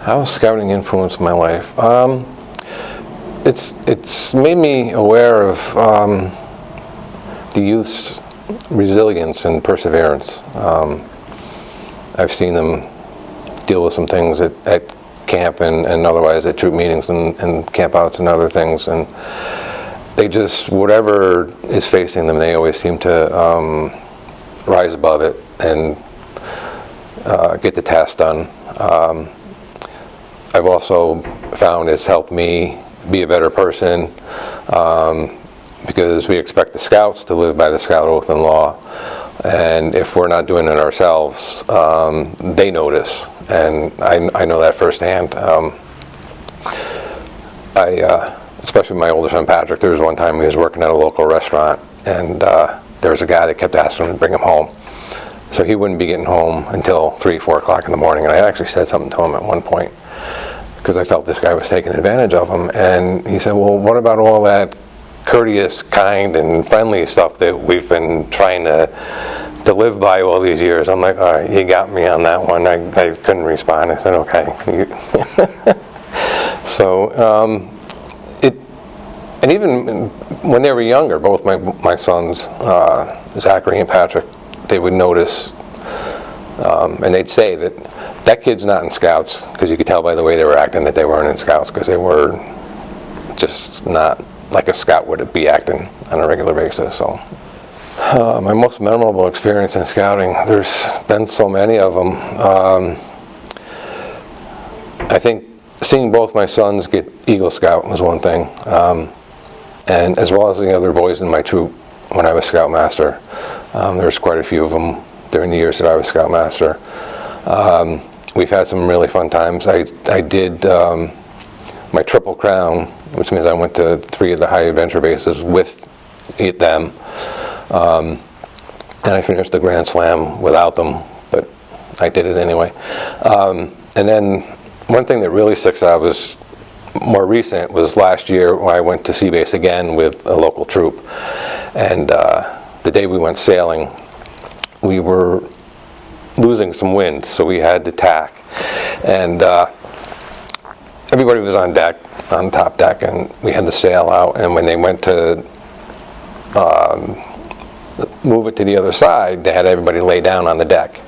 How has scouting influenced my life? It's made me aware of the youth's resilience and perseverance. I've seen them deal with some things at camp and otherwise at troop meetings and campouts and other things, and they just, whatever is facing them, they always seem to rise above it and get the task done. I've also found it's helped me be a better person, because we expect the scouts to live by the scout oath and law, and if we're not doing it ourselves, they notice, and I know that firsthand. Especially my older son Patrick, there was one time he was working at a local restaurant, and there was a guy that kept asking him to bring him home. So he wouldn't be getting home until 3, 4 o'clock in the morning, and I actually said something to him at one point, because I felt this guy was taking advantage of him, and he said, well, what about all that courteous, kind, and friendly stuff that we've been trying to live by all these years? I'm like, all right, you got me on that one. I couldn't respond. I said, okay. So, and even when they were younger, both my sons, Zachary and Patrick, they would notice, and they'd say that kid's not in Scouts, because you could tell by the way they were acting that they weren't in Scouts, because they were just not like a Scout would be acting on a regular basis. So my most memorable experience in Scouting, there's been so many of them. I think seeing both my sons get Eagle Scout was one thing, and as well as the other boys in my troop when I was Scoutmaster. There's quite a few of them during the years that I was Scoutmaster. We've had some really fun times. I did my Triple Crown, which means I went to 3 of the high adventure bases with them, and I finished the Grand Slam without them, but I did it anyway. And then one thing that really sticks out was more recent was last year when I went to sea base again with a local troop, and the day we went sailing, we were losing some wind, so we had to tack, and everybody was on deck, on top deck, and we had the sail out, and when they went to move it to the other side, they had everybody lay down on the deck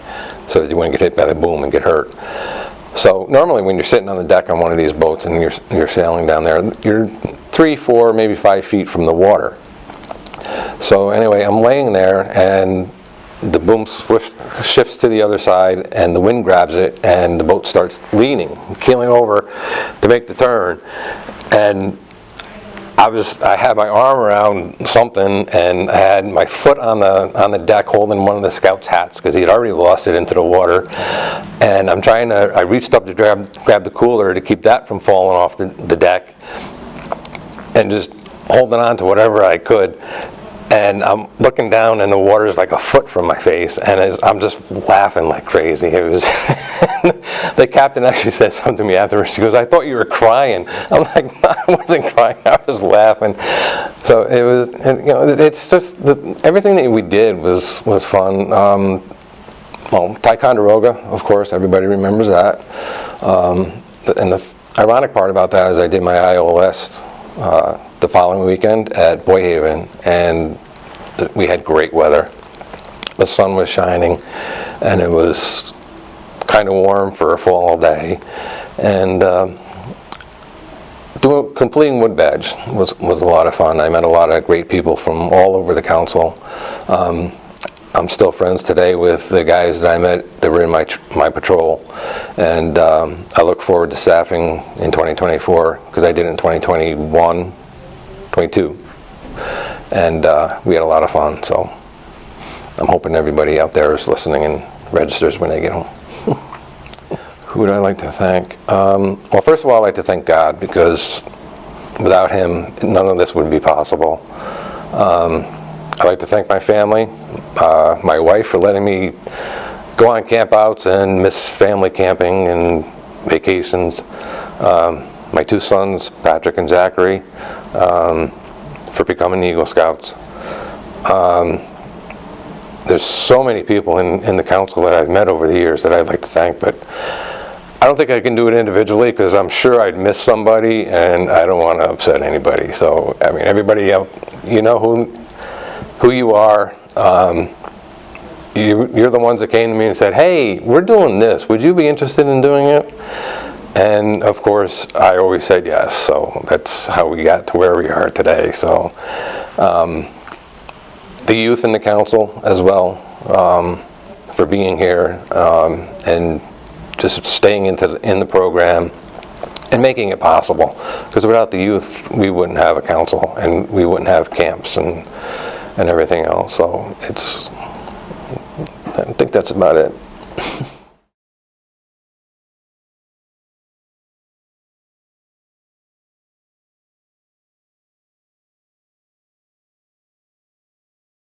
so that you wouldn't get hit by the boom and get hurt. So normally when you're sitting on the deck on one of these boats and you're sailing down there, you're 3, 4, maybe 5 feet from the water. So anyway, I'm laying there, and the boom shifts to the other side, and the wind grabs it, and the boat starts leaning, keeling over to make the turn. And I had my arm around something, and I had my foot on the deck holding one of the Scout's hats, because he had already lost it into the water. And I reached up to grab the cooler to keep that from falling off the deck, and just holding on to whatever I could. And I'm looking down, and the water is like a foot from my face, and I'm just laughing like crazy. It was the captain actually said something to me afterwards. She goes, "I thought you were crying." I'm like, no, I wasn't crying. I was laughing. So it was, it's just everything that we did was fun. Well, Ticonderoga, of course, everybody remembers that. And the ironic part about that is I did my IOLS the following weekend at Boyhaven, and we had great weather. The sun was shining, and it was kind of warm for a fall day, and completing wood badge was a lot of fun. I met a lot of great people from all over the council. I'm still friends today with the guys that I met that were in my patrol, and I look forward to staffing in 2024, because I did it in 2021, 22, and we had a lot of fun. So I'm hoping everybody out there is listening and registers when they get home. Who would I like to thank? Well, first of all, I'd like to thank God, because without Him, none of this would be possible. I'd like to thank my family, my wife for letting me go on campouts and miss family camping and vacations. My 2 sons, Patrick and Zachary, for becoming Eagle Scouts. There's so many people in the council that I've met over the years that I'd like to thank, but I don't think I can do it individually because I'm sure I'd miss somebody, and I don't want to upset anybody. So, I mean, everybody out, you know who you are. You're the ones that came to me and said, hey, we're doing this. Would you be interested in doing it? And, of course, I always said yes. So that's how we got to where we are today. So the youth in the council as well for being here and just staying in the program and making it possible. Because without the youth, we wouldn't have a council and we wouldn't have camps and everything else. So I think that's about it.